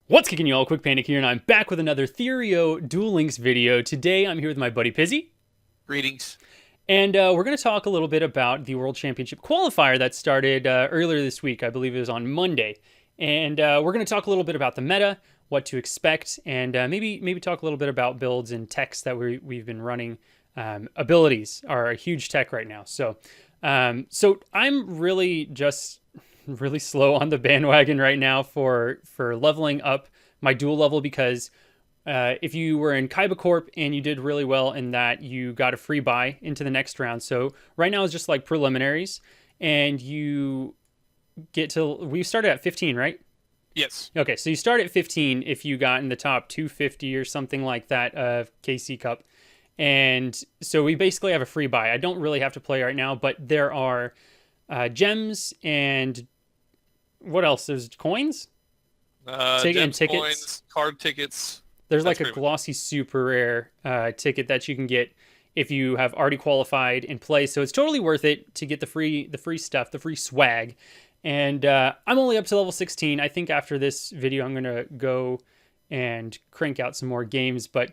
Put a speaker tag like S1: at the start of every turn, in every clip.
S1: What's kicking y'all? Kwikpanik here, and I'm back with another TheoryOh Duel Links video. Today, I'm here with my buddy Pizzy.
S2: Greetings.
S1: And we're going to talk a little bit about the World Championship Qualifier that started earlier this week. I believe it was on Monday. And we're going to talk a little bit about the meta, what to expect, and maybe talk a little bit about builds and techs that we've been running. Abilities are a huge tech right now. So I'm really slow on the bandwagon right now for leveling up my duel level because if you were in Kaiba Corp and you did really well in that, you got a free buy into the next round. So right now it's just like preliminaries, and we started at 15, right?
S2: Yes.
S1: Okay, so you start at 15 if you got in the top 250 or something like that of KC Cup. And so we basically have a free buy. I don't really have to play right now, but there are gems and what else? There's coins? And
S2: Gems,
S1: tickets.
S2: coins, card tickets.
S1: There's
S2: That's
S1: like a
S2: pretty much.
S1: glossy super rare ticket that you can get if you have already qualified and play. So it's totally worth it to get the free stuff, the free swag. And I'm only up to level 16. I think after this video, I'm gonna go and crank out some more games. But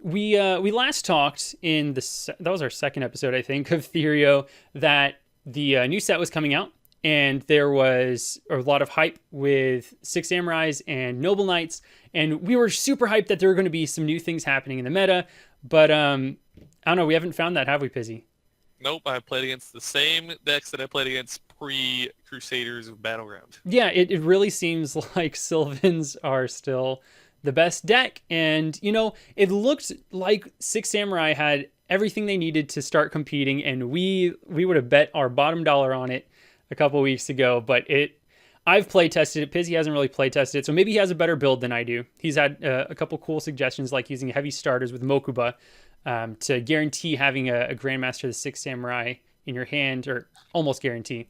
S1: we last talked in that was our second episode, I think, of TheoryOh, that the new set was coming out. And there was a lot of hype with Six Samurais and Noble Knights. And we were super hyped that there were going to be some new things happening in the meta. But I don't know, we haven't found that, have we, Pizzy?
S2: Nope, I played against the same decks that I played against pre-Crusaders of Battleground.
S1: Yeah, it really seems like Sylvans are still the best deck. And, it looked like Six Samurai had everything they needed to start competing. And we would have bet our bottom dollar on it a couple weeks ago, but I've play tested it. Pizzy hasn't really play tested it, so maybe he has a better build than I do. He's had a couple cool suggestions, like using heavy starters with Mokuba to guarantee having a Grandmaster of the Six Samurai in your hand, or almost guarantee.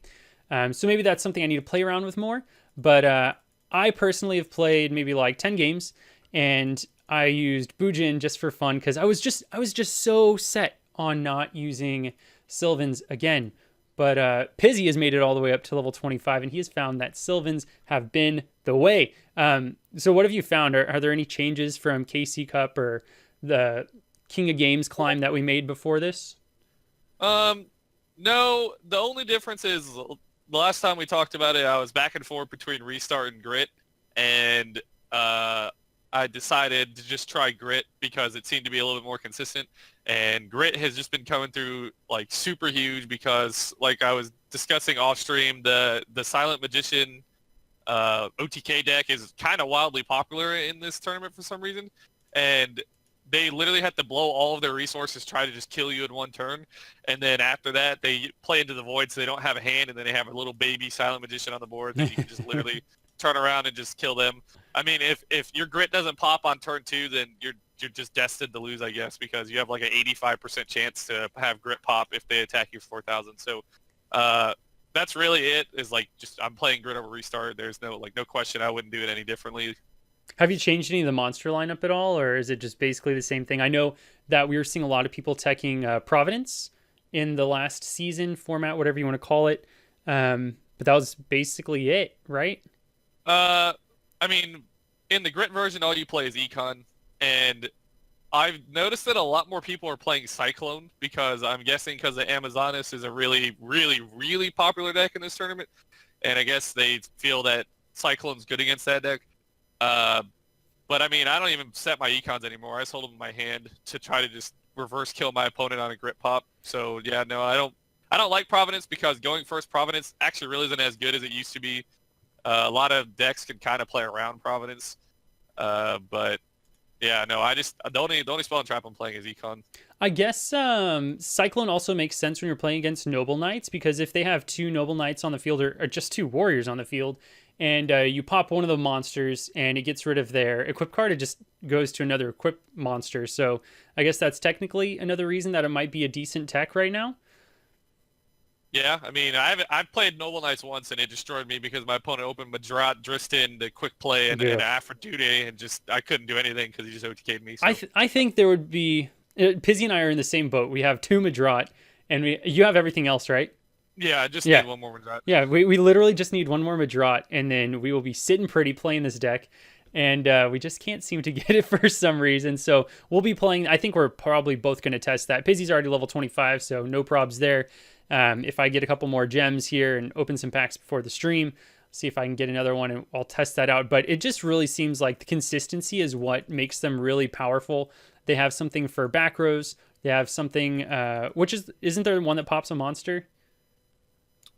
S1: So maybe that's something I need to play around with more. But I personally have played maybe like 10 games, and I used Bujin just for fun because I was just so set on not using Sylvans again. But Pizzy has made it all the way up to level 25, and he has found that Sylvans have been the way. So what have you found? Are there any changes from KC Cup or the King of Games climb that we made before this?
S2: No, the only difference is the last time we talked about it, I was back and forth between Restart and Grit, and I decided to just try Grit because it seemed to be a little bit more consistent. And Grit has just been coming through like super huge because, like I was discussing off stream, the Silent Magician OTK deck is kind of wildly popular in this tournament for some reason. And they literally had to blow all of their resources, try to just kill you in one turn. And then after that, they play into the void so they don't have a hand, and then they have a little baby Silent Magician on the board that you can just literally turn around and just kill them. I mean, if your Grit doesn't pop on turn 2, then you're just destined to lose, I guess, because you have like an 85% chance to have Grit pop if they attack you for 4,000. So that's really it. Is like just I'm playing Grit over Restart. There's no question I wouldn't do it any differently.
S1: Have you changed any of the monster lineup at all, or is it just basically the same thing? I know that we were seeing a lot of people teching Providence in the last season format, whatever you want to call it. But that was basically it, right?
S2: I mean, in the Grit version, all you play is Econ, and I've noticed that a lot more people are playing Cyclone because I'm guessing because the Amazonas is a really, really, really popular deck in this tournament, and I guess they feel that Cyclone's good against that deck. But I mean, I don't even set my Econs anymore. I just hold them in my hand to try to just reverse kill my opponent on a Grit pop. So yeah, no, I don't like Providence because going first Providence actually really isn't as good as it used to be. A lot of decks can kind of play around Providence, but yeah, no, the only spell and trap I'm playing is Econ.
S1: I guess Cyclone also makes sense when you're playing against Noble Knights, because if they have two Noble Knights on the field, or just two Warriors on the field, and you pop one of the monsters and it gets rid of their equip card, it just goes to another equip monster. So I guess that's technically another reason that it might be a decent tech right now.
S2: Yeah, I mean, I've played Noble Knights once and it destroyed me because my opponent opened Madrat, Dristin, the quick play, and Aphrodite, and just I couldn't do anything because he just OTK'd me. So.
S1: I think there would be Pizzy and I are in the same boat. We have two Madrat, and you have everything else, right?
S2: Yeah, I just need one more Madrat.
S1: Yeah, we literally just need one more Madrat, and then we will be sitting pretty playing this deck. and we just can't seem to get it for some reason. So we'll be playing. I think we're probably both going to test that. Pizzy's already level 25, so no probs there. If I get a couple more gems here and open some packs before the stream, see if I can get another one and I'll test that out. But it just really seems like the consistency is what makes them really powerful. They have something for back rows. They have something, isn't there one that pops a monster?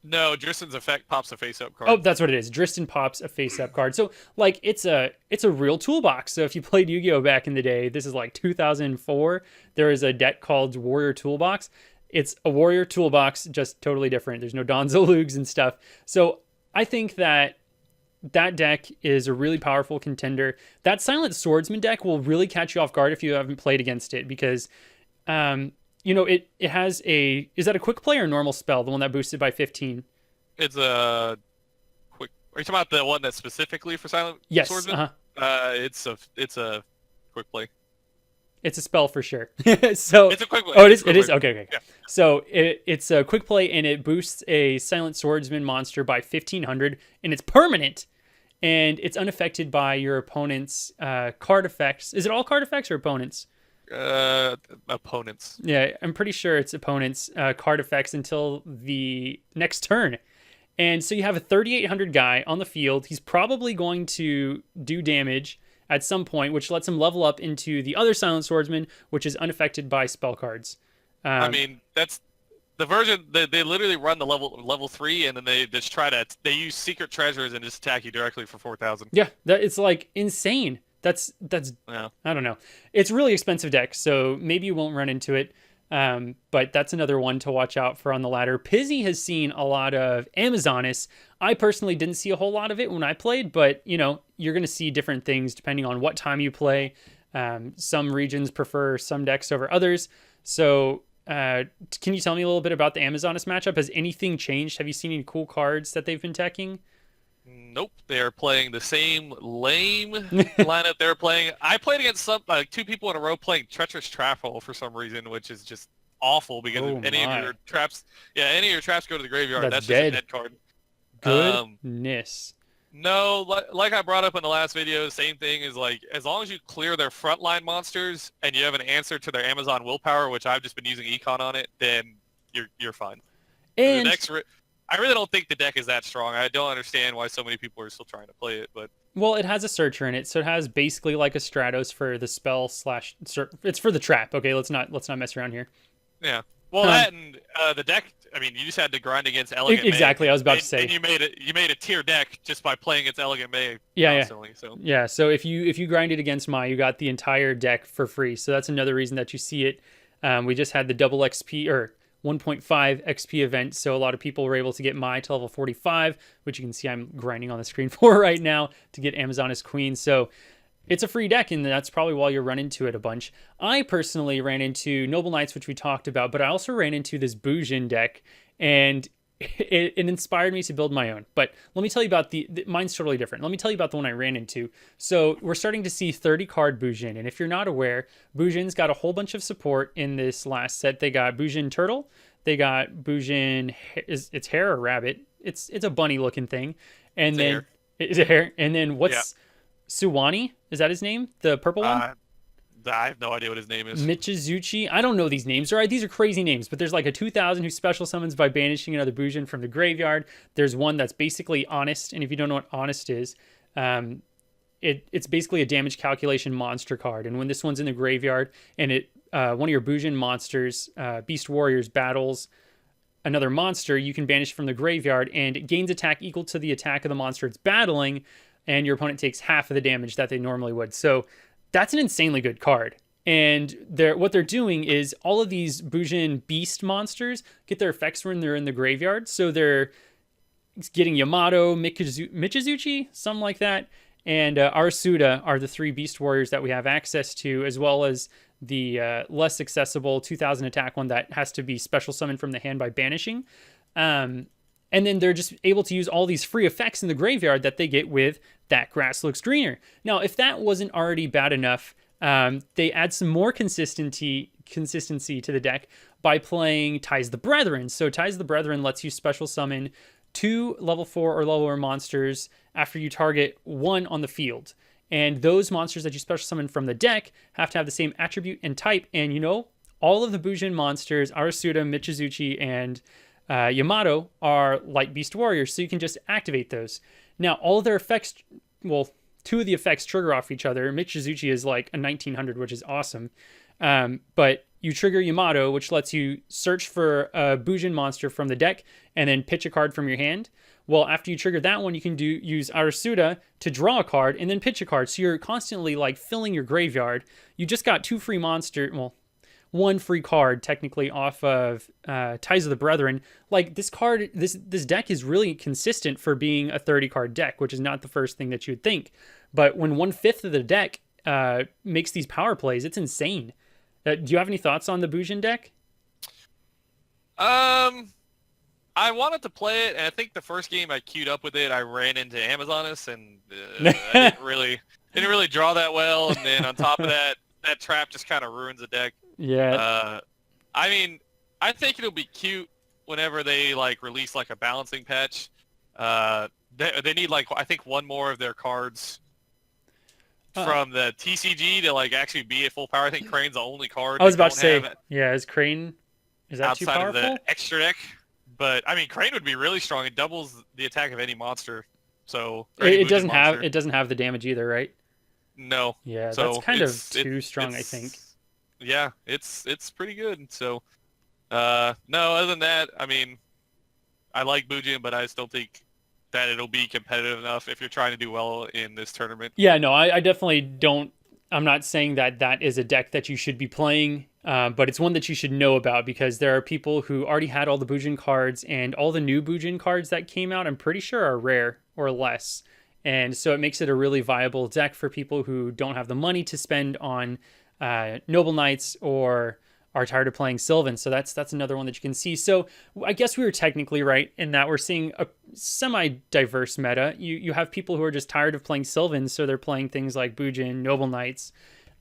S2: No, Dristan's effect pops a face-up card.
S1: Oh, that's what it is. Dristan pops a face-up card. So, like, it's a real toolbox. So if you played Yu-Gi-Oh back in the day, this is like 2004, there is a deck called Warrior Toolbox. It's a Warrior Toolbox, just totally different. There's no Donzo Lugs and stuff. So I think that deck is a really powerful contender. That Silent Swordsman deck will really catch you off guard if you haven't played against it, because it has is that a quick play or normal spell, the one that boosted by 15?
S2: It's a quick. Are you talking about the one that's specifically for Silent Swordsman?
S1: Yes.
S2: It's a quick play.
S1: It's a spell for sure. So
S2: it's a quick play.
S1: Oh, it is. It is. Okay.
S2: Yeah.
S1: So it's a quick play, and it boosts a Silent Swordsman monster by 1,500, and it's permanent, and it's unaffected by your opponent's card effects. Is it all card effects or opponents?
S2: Opponents.
S1: Yeah, I'm pretty sure it's opponents' card effects until the next turn. And so you have a 3,800 guy on the field. He's probably going to do damage at some point, which lets him level up into the other Silent Swordsman, which is unaffected by spell cards.
S2: I mean, that's the version. They literally run the level 3, and then they just they use secret treasures and just attack you directly for 4,000.
S1: Yeah, it's like insane. That's
S2: yeah.
S1: I don't know. It's a really expensive deck, so maybe you won't run into it. But that's another one to watch out for on the ladder. Pizzy has seen a lot of Amazonis. I personally didn't see a whole lot of it when I played, but you're going to see different things depending on what time you play. Some regions prefer some decks over others. So can you tell me a little bit about the Amazonis matchup? Has anything changed? Have you seen any cool cards that they've been teching?
S2: Nope, they're playing the same lame lineup they're playing. I played against two people in a row playing Treacherous Trap Hole for some reason, which is just awful because if any of your traps go to the graveyard, that's just a dead card.
S1: Goodness.
S2: No, like I brought up in the last video, same thing is like as long as you clear their frontline monsters and you have an answer to their Amazon willpower, which I've just been using econ on it, then you're fine.
S1: And
S2: the next I really don't think the deck is that strong. I don't understand why so many people are still trying to play it, but
S1: well, it has a searcher in it, so it has basically like a Stratos for the spell / it's for the trap. Okay, let's not mess around here.
S2: Yeah. Well, that and the deck. I mean, you just had to grind against Elegant
S1: exactly.
S2: May,
S1: I was about to say.
S2: And you made a tier deck just by playing against Elegant May.
S1: Yeah.
S2: Constantly, so.
S1: Yeah. So if you grinded against Mai, you got the entire deck for free. So that's another reason that you see it. We just had the double XP or 1.5 XP event, so a lot of people were able to get Mai to level 45, which you can see I'm grinding on the screen for right now to get Amazonis Queen. So it's a free deck, and that's probably why you run into it a bunch. I personally ran into Noble Knights, which we talked about, but I also ran into this Bujin deck, and it inspired me to build my own. But let me tell you about mine's totally different. Let me tell you about the one I ran into. So we're starting to see 30 card Bujin, and if you're not aware, Bujin's got a whole bunch of support in this last set. They got Bujin Turtle, they got Bujin, it's hare or rabbit? It's a bunny looking thing, and it's a hare. And then what's Suwani? Is that his name? The purple one?
S2: I have no idea what his name is.
S1: Michizuchi. I don't know these names. All right, these are crazy names, but there's like a 2,000 who special summons by banishing another Bujin from the graveyard. There's one that's basically Honest, and if you don't know what Honest is, it's basically a damage calculation monster card. And when this one's in the graveyard and one of your Bujin monsters, Beast Warriors, battles another monster, you can banish from the graveyard, and it gains attack equal to the attack of the monster it's battling, and your opponent takes half of the damage that they normally would. So that's an insanely good card. And what they're doing is all of these Bujin beast monsters get their effects when they're in the graveyard. So they're getting Yamato, Michizuchi, something like that, and Arasuda are the 3 beast warriors that we have access to, as well as the less accessible 2,000 attack one that has to be special summoned from the hand by banishing. And then they're just able to use all these free effects in the graveyard that they get with That Grass Looks Greener. Now, if that wasn't already bad enough, they add some more consistency to the deck by playing Ties the Brethren. So Ties the Brethren lets you special summon 2 level 4 or lower monsters after you target 1 on the field. And those monsters that you special summon from the deck have to have the same attribute and type. And all of the Bujin monsters, Arasuda, Michizuchi, and Yamato are Light Beast Warriors, so you can just activate those. Now, all of their effects, well, two of the effects trigger off each other. Michizuchi is like a 1900, which is awesome. But you trigger Yamato, which lets you search for a Bujin monster from the deck and then pitch a card from your hand. Well, after you trigger that one, you can use Arasuda to draw a card and then pitch a card. So you're constantly like filling your graveyard. You just got two free one free card technically off of Ties of the Brethren. Like this card, this deck is really consistent for being a 30 card deck, which is not the first thing that you would think. But when 1/5 of the deck makes these power plays, it's insane. Do you have any thoughts on the Bujin deck?
S2: I wanted to play it, and I think the first game I queued up with it, I ran into Amazonas, and I didn't really draw that well. And then on top of that, that trap just kind of ruins the deck.
S1: Yeah.
S2: I mean, I think it'll be cute whenever they like release like a balancing patch. They need like I think one more of their cards from the TCG to like actually be at full power. I think Crane's the only card.
S1: I was about to say, yeah, is that
S2: outside
S1: too powerful?
S2: Of the extra deck? But I mean, Crane would be really strong. It doubles the attack of any monster. So
S1: it doesn't have the damage either, right?
S2: No.
S1: Yeah, so that's kind of too strong, I think.
S2: Yeah, it's pretty good. So no, other than that, I mean, I like Bujin, but I still think that it'll be competitive enough if you're trying to do well in this tournament.
S1: Yeah, no, I definitely don't. I'm not saying that is a deck that you should be playing, but it's one that you should know about because there are people who already had all the Bujin cards, and all the new Bujin cards that came out, I'm pretty sure are rare or less. And so it makes it a really viable deck for people who don't have the money to spend on Noble Knights or are tired of playing Sylvans. So that's another one that you can see. So I guess we were technically right in that we're seeing a semi-diverse meta. You have people who are just tired of playing Sylvans, so they're playing things like Bujin, Noble Knights,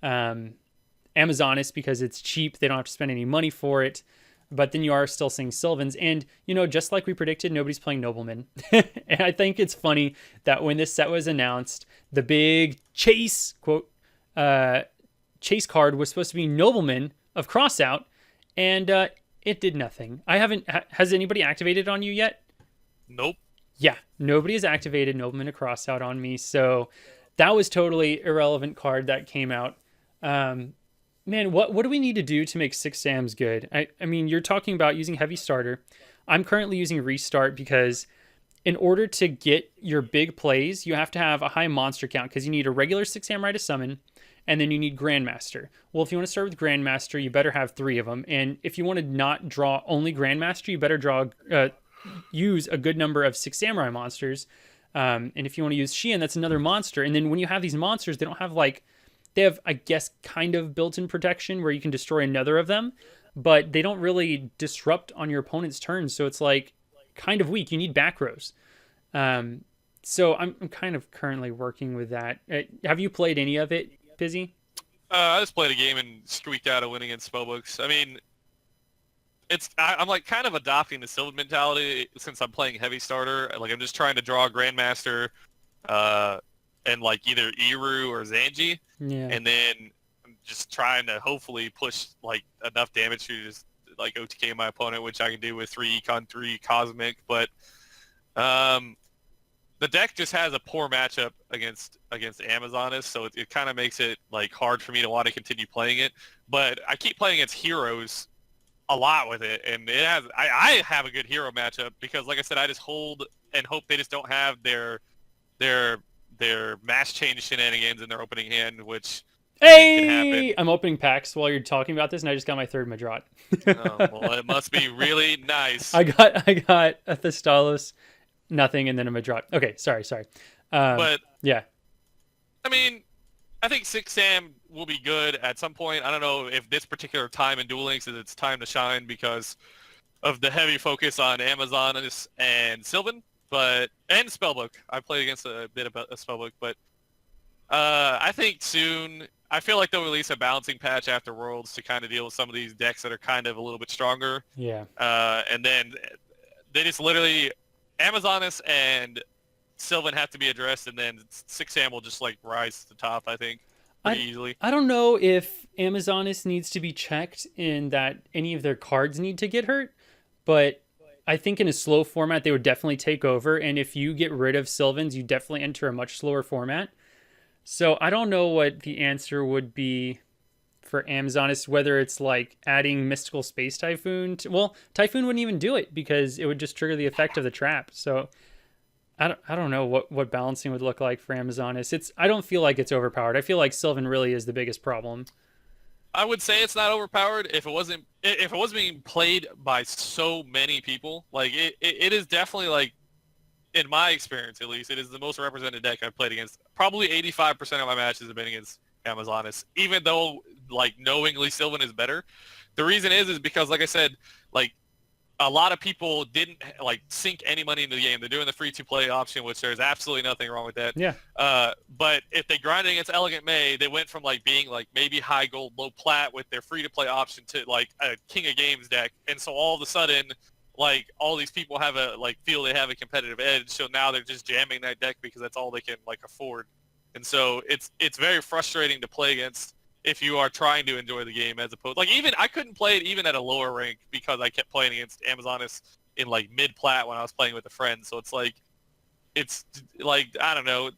S1: Amazonas because it's cheap. They don't have to spend any money for it. But then you are still seeing Sylvans. And, just like we predicted, nobody's playing Noblemen. And I think it's funny that when this set was announced, the big chase, quote, chase card was supposed to be Nobleman of Crossout, and it did nothing. Has anybody activated on you yet?
S2: Nope.
S1: Yeah, nobody has activated Nobleman of Crossout on me, so that was totally irrelevant card that came out. Man, what do we need to do to make 6 Sams good? I mean, you're talking about using Heavy Starter. I'm currently using Restart because in order to get your big plays, you have to have a high monster count because you need a regular 6 Samurai to summon, and then you need Grandmaster. Well, if you want to start with Grandmaster, you better have 3 of them. And if you want to not draw only Grandmaster, you better use a good number of 6 Samurai monsters. And if you want to use Xian, that's another monster. And then when you have these monsters, they have, I guess, kind of built-in protection where you can destroy another of them, but they don't really disrupt on your opponent's turn. So it's like kind of weak. You need back rows. So I'm kind of currently working with that. Have you played any of it, Pizzy?
S2: I just played a game and squeaked out a win against Spellbooks. I mean, I'm like kind of adopting the Sylvan mentality since I'm playing Heavy Starter. Like I'm just trying to draw a Grandmaster, and like either Iru or Zanji, and then I'm just trying to hopefully push like enough damage to just like OTK my opponent, which I can do with 3 Econ, 3 Cosmic. But the deck just has a poor matchup against Amazonas, so it kind of makes it like hard for me to want to continue playing it. But I keep playing against heroes a lot with it, and I have a good hero matchup because, like I said, I just hold and hope they just don't have their mass change shenanigans in their opening hand, which can happen.
S1: I'm opening packs while you're talking about this, and I just got my 3rd Madrat.
S2: Oh, well, it must be really nice.
S1: I got a Thestalos, nothing, and then a Madrat. Okay, sorry.
S2: But
S1: yeah,
S2: I mean, I think 6 Sam will be good at some point. I don't know if this particular time in Duel Links is its time to shine because of the heavy focus on Amazonas and Sylvan, and Spellbook. I played against a bit of a Spellbook, but I think soon. I feel like they'll release a balancing patch after Worlds to kind of deal with some of these decks that are kind of a little bit stronger.
S1: Yeah.
S2: And then they just literally Amazonas and Sylvan have to be addressed, and then 6-Am will just like rise to the top, I think, pretty
S1: I
S2: easily.
S1: I don't know if Amazonis needs to be checked in that any of their cards need to get hurt, but I think in a slow format they would definitely take over. And if you get rid of Sylvans, you definitely enter a much slower format. So I don't know what the answer would be for Amazonis, whether it's like adding Mystical Space Typhoon. Well, Typhoon wouldn't even do it because it would just trigger the effect of the trap. So I don't know what balancing would look like for Amazonis. I don't feel like it's overpowered. I feel like Sylvan really is the biggest problem.
S2: I would say it's not overpowered if it wasn't being played by so many people. Like it is definitely like, in my experience at least, it is the most represented deck I've played against. Probably 85% of my matches have been against Amazonis, even though like knowingly Sylvan is better. The reason is because like I said, like a lot of people didn't like sink any money into the game. They're doing the free to play option, which there's absolutely nothing wrong with that.
S1: Yeah.
S2: But if they grinded against Elegant May, they went from like being like maybe high gold, low plat with their free to play option to like a King of Games deck. And so all of a sudden, like all these people have feel they have a competitive edge. So now they're just jamming that deck because that's all they can like afford. And so it's very frustrating to play against if you are trying to enjoy the game, as opposed like even I couldn't play it even at a lower rank because I kept playing against Amazonis in like mid plat when I was playing with a friend. So it's like I don't know,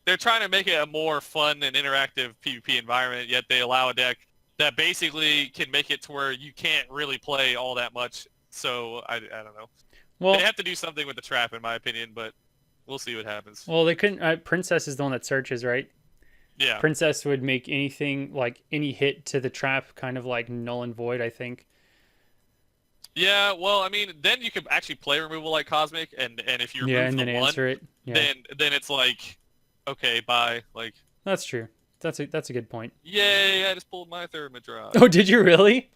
S2: they're trying to make it a more fun and interactive PvP environment, yet they allow a deck that basically can make it to where you can't really play all that much. So I don't know.
S1: Well,
S2: they have to do something with the trap in my opinion, but we'll see what happens.
S1: well, they couldn't. Princess is the one that searches, right?
S2: Yeah.
S1: Princess would make anything like any hit to the trap kind of like null and void, I think.
S2: Yeah, well, I mean, then you could actually play removal like Cosmic, and if you remove
S1: and
S2: the
S1: then
S2: one,
S1: answer it. Yeah.
S2: then it's like, okay, bye. Like,
S1: That's true. That's a good point.
S2: yay, I just pulled my third Madra.
S1: Oh, did you really?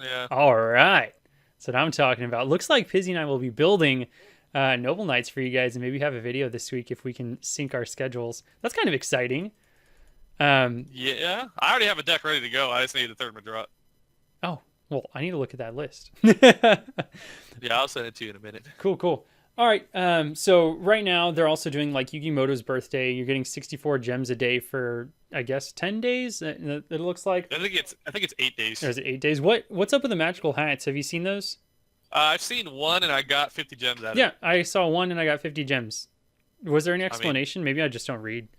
S2: Yeah.
S1: All right. That's what I'm talking about. Looks like Pizzy and I will be building Noble Knights for you guys and maybe have a video this week if we can sync our schedules. That's kind of exciting.
S2: Yeah, I already have a deck ready to go. I just need the third Madra.
S1: Oh, well, I need to look at that list.
S2: Yeah, I'll send it to you in a minute.
S1: Cool. All right. So right now they're also doing like Yugimoto's birthday. You're getting 64 gems a day for, I guess, 10 days. It looks like.
S2: I think it's 8 days.
S1: Or is it 8 days? What's up with the magical hats? Have you seen those?
S2: I've seen one and I got 50 gems out of it.
S1: Yeah, I saw one and I got 50 gems. Was there any explanation? Maybe I just don't read.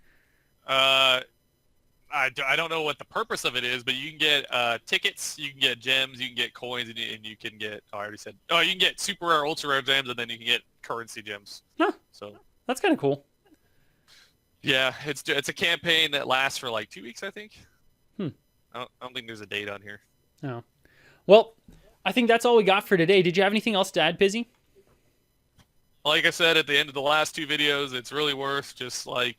S2: I don't know what the purpose of it is, but you can get tickets, you can get gems, you can get coins, and you can get, oh, I already said, oh, you can get super rare, ultra rare gems, and then you can get currency gems.
S1: Huh.
S2: So
S1: That's kind of cool.
S2: yeah, it's a campaign that lasts for like 2 weeks, I think.
S1: Hmm.
S2: I don't think there's a date on here.
S1: Oh. Well, I think that's all we got for today. Did you have anything else to add, Pizzy?
S2: Like I said at the end of the last 2 videos, it's really worth just like,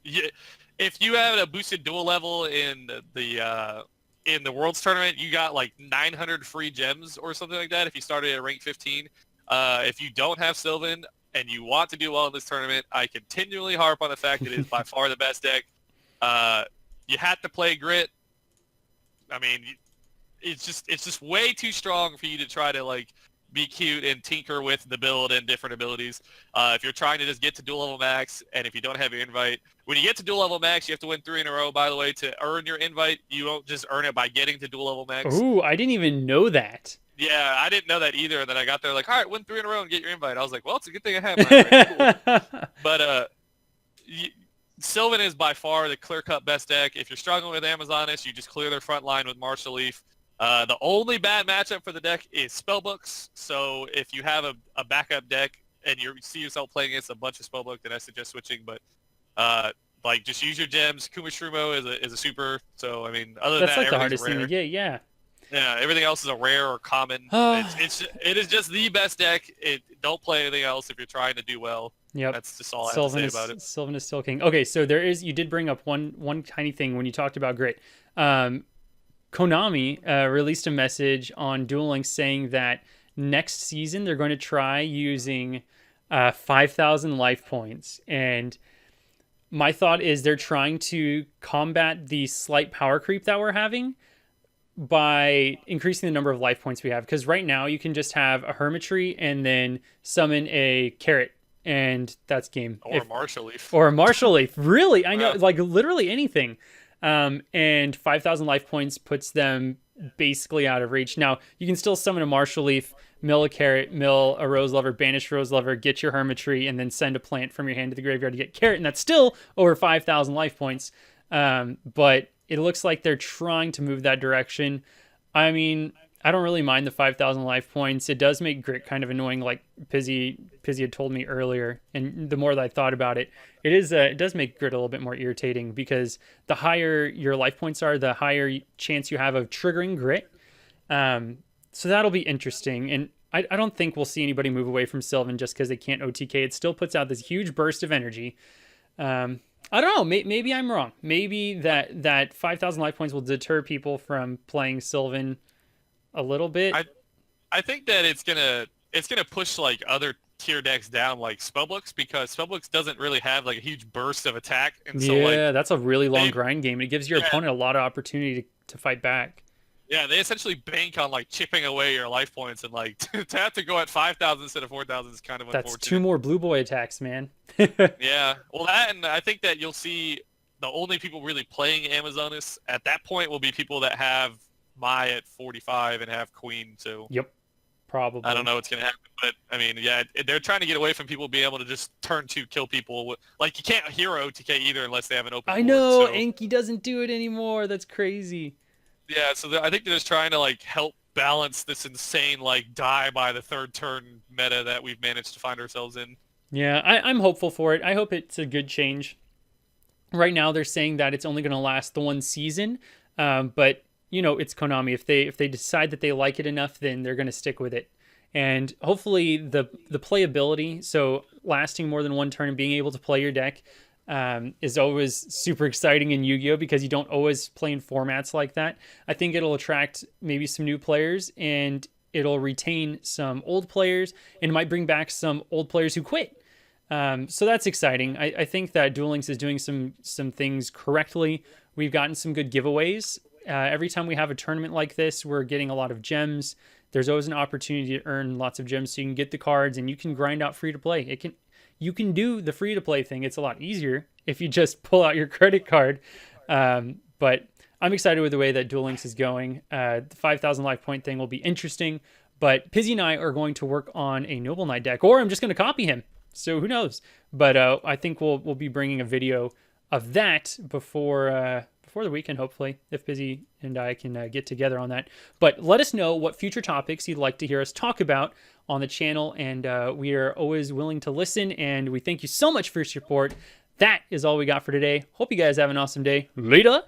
S2: if you have a boosted duel level in the Worlds tournament, you got like 900 free gems or something like that if you started at rank 15. If you don't have Sylvan and you want to do well in this tournament, I continually harp on the fact that it is by far the best deck. You have to play Grit. I mean, it's just way too strong for you to try to like be cute and tinker with the build and different abilities. If you're trying to just get to dual level max, and if you don't have your invite, when you get to dual level max, you have to win 3 in a row, by the way, to earn your invite. You don't just earn it by getting to dual level max.
S1: Ooh, I didn't even know that.
S2: Yeah, I didn't know that either. And then I got there like, all right, win 3 in a row and get your invite. I was like, well, it's a good thing I have my invite. Cool. But Sylvan is by far the clear-cut best deck. If you're struggling with Amazonis, you just clear their front line with Martial Leaf. The only bad matchup for the deck is Spellbooks. So if you have a backup deck and you see yourself playing against a bunch of Spellbook, then I suggest switching. But like just use your gems. Kumashrumo is a super. So I mean, other than
S1: That's
S2: that,
S1: like the hardest
S2: rare.
S1: thing to get. Yeah.
S2: Yeah, everything else is a rare or common. It is just the best deck. Don't play anything else if you're trying to do well.
S1: Yep.
S2: That's just all I have to say about it.
S1: Sylvan is still king. Okay, so you did bring up one tiny thing when you talked about Grit. Konami released a message on Duel Links saying that next season they're going to try using 5,000 life points. And my thought is they're trying to combat the slight power creep that we're having by increasing the number of life points we have. Because right now you can just have a Hermitry and then summon a Carrot and that's game.
S2: Or a Marshall Leaf.
S1: Or a Marshall Leaf. Really? I know,
S2: Yeah.
S1: like literally anything. And 5,000 life points puts them basically out of reach. Now, you can still summon a Marshall Leaf, mill a carrot, mill a Rose Lover, banish Rose Lover, get your Hermitry, and then send a plant from your hand to the graveyard to get carrot, and that's still over 5,000 life points. But it looks like they're trying to move that direction. I mean, I don't really mind the 5,000 life points. It does make Grit kind of annoying, like Pizzy had told me earlier. And the more that I thought about it, it does make Grit a little bit more irritating, because the higher your life points are, the higher chance you have of triggering Grit. So that'll be interesting. And I don't think we'll see anybody move away from Sylvan just because they can't OTK. It still puts out this huge burst of energy. I don't know. Maybe I'm wrong. Maybe that 5,000 life points will deter people from playing Sylvan a little bit.
S2: I think that it's gonna push like other tier decks down, like Spellbooks, because Spellbooks doesn't really have like a huge burst of attack, and so like
S1: that's a really long grind game. It gives your opponent a lot of opportunity to fight back.
S2: Yeah, they essentially bank on like chipping away your life points, and like to have to go at 5,000 instead of 4,000 is kind of unfortunate.
S1: That's 2 more Blue Boy attacks, man.
S2: Yeah, well, that, and I think that you'll see the only people really playing Amazonas at that point will be people that have Mai at 45 and have Queen. So
S1: yep, probably.
S2: I don't know what's gonna happen, but I mean, yeah, they're trying to get away from people being able to just turn 2 kill people. Like, you can't hero TK either unless they have an open board.
S1: I know,
S2: so.
S1: Enki doesn't do it anymore. That's crazy.
S2: Yeah, so I think they're just trying to like help balance this insane like die by the 3rd turn meta that we've managed to find ourselves in.
S1: Yeah, I'm hopeful for it. I hope it's a good change. Right now, they're saying that it's only going to last the 1 season, but you know, it's Konami. If they decide that they like it enough, then they're going to stick with it. And hopefully, the playability, so lasting more than 1 turn and being able to play your deck, is always super exciting in Yu-Gi-Oh! Because you don't always play in formats like that. I think it'll attract maybe some new players, and it'll retain some old players, and it might bring back some old players who quit. So that's exciting. I think that Duel Links is doing some things correctly. We've gotten some good giveaways. Every time we have a tournament like this, we're getting a lot of gems. There's always an opportunity to earn lots of gems, so you can get the cards and you can grind out free to play. You can do the free to play thing. It's a lot easier if you just pull out your credit card. But I'm excited with the way that Duel Links is going. The 5,000 life point thing will be interesting, but Pizzy and I are going to work on a Noble Knight deck, or I'm just going to copy him. So who knows? But I think we'll be bringing a video of that before the weekend, hopefully, if Pizzy and I can get together on that. But let us know what future topics you'd like to hear us talk about on the channel, and we are always willing to listen, and we thank you so much for your support. That is all we got for today. Hope you guys have an awesome day. Later!